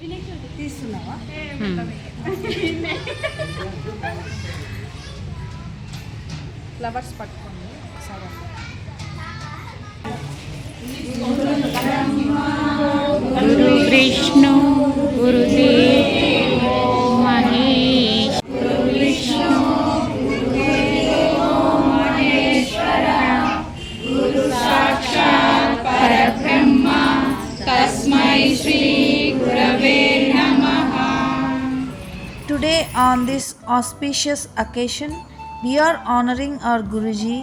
తీస్తున్నావా? Flowers పట్టుకోండి ఒకసారి. గురు విష్ణు గురుదేవో మహేష్, గురు విష్ణు గురుదేవో మహేశ్వర, గురు సాక్షాత్ పరబ్రహ్మ తస్మై శ్రీ గురవే నమః. Today on this auspicious occasion, we are honoring our Guruji,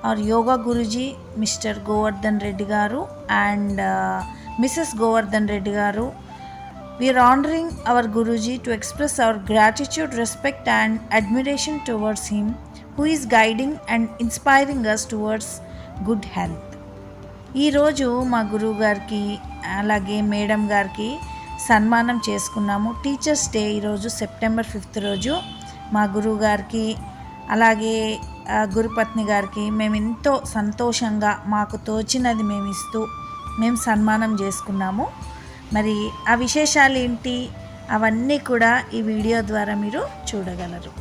our Yoga Guruji, Mr. Govardhan Reddy Garu and Mrs. Govardhan Reddy Garu. We are honoring our Guruji to express our gratitude, respect and admiration towards him, who is guiding and inspiring us towards good health. ఈరోజు మా గురువు గారికి అలాగే madam గారికి సన్మానం చేసుకున్నాము. Teachers day ఈరోజు September 5 రోజు మా గురువు గారికి అలాగే గురుపత్ని గారికి మేము ఎంతో సంతోషంగా మాకు తోచినది మేము ఇస్తూ మేము సన్మానం చేసుకున్నాము. మరి ఆ విశేషాలు ఏంటి అవన్నీ కూడా ఈ వీడియో ద్వారా మీరు చూడగలరు.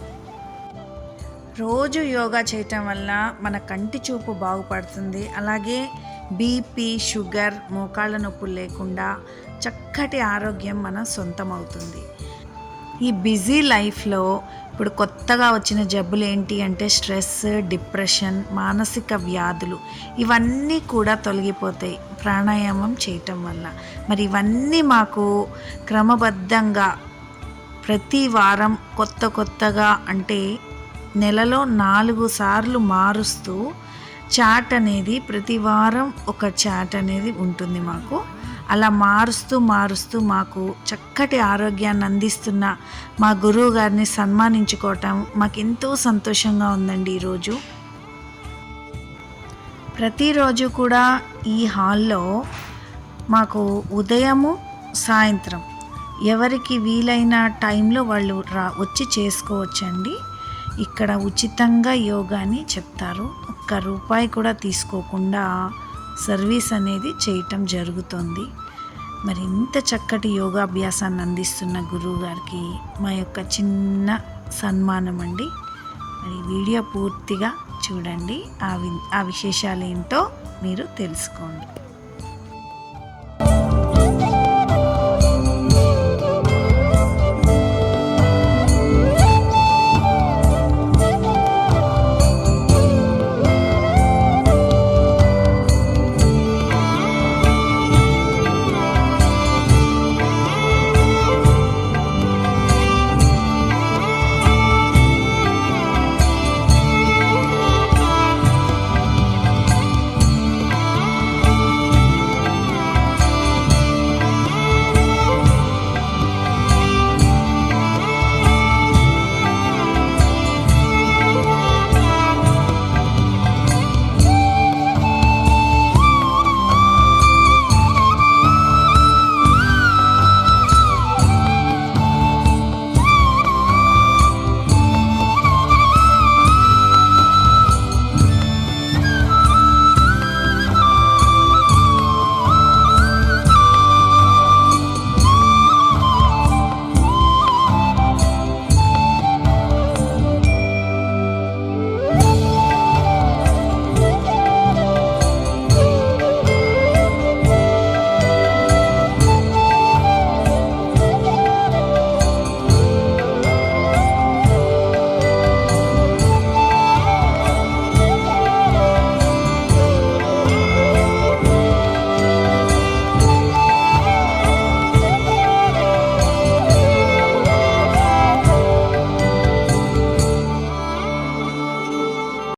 రోజు యోగా చేయటం వల్ల మన కంటి చూపు బాగుపడుతుంది. అలాగే బీపీ, షుగర్, మోకాళ్ళ నొప్పులు లేకుండా చక్కటి ఆరోగ్యం మన సొంతమవుతుంది. ఈ బిజీ లైఫ్లో ఇప్పుడు కొత్తగా వచ్చిన జబ్బులు ఏంటి అంటే స్ట్రెస్, డిప్రెషన్, మానసిక వ్యాధులు ఇవన్నీ కూడా తొలగిపోతాయి ప్రాణాయామం చేయటం వల్ల. మరి ఇవన్నీ మాకు క్రమబద్ధంగా ప్రతి వారం కొత్తగా అంటే నెలలో 4 సార్లు మారుస్తూ చాట్ అనేది ప్రతి వారం ఒక చాట్ అనేది ఉంటుంది మాకు. అలా మారుస్తూ మాకు చక్కటి ఆరోగ్యాన్ని అందిస్తున్న మా గురువు గారిని సన్మానించుకోవటం మాకు ఎంతో సంతోషంగా ఉందండి. ఈరోజు ప్రతిరోజు కూడా ఈ హాల్లో మాకు ఉదయము, సాయంత్రం ఎవరికి వీలైన టైంలో వాళ్ళు వచ్చి చేసుకోవచ్చండి. ఇక్కడ ఉచితంగా యోగాని చెప్తారు. ఒక్క రూపాయి కూడా తీసుకోకుండా సర్వీస్ అనేది చేయటం జరుగుతుంది. మరి ఇంత చక్కటి యోగాభ్యాసాన్ని అందిస్తున్న గురువు గారికి మా యొక్క చిన్న సన్మానం అండి. మరి వీడియో పూర్తిగా చూడండి, ఆ విశేషాలు ఏంటో మీరు తెలుసుకోండి.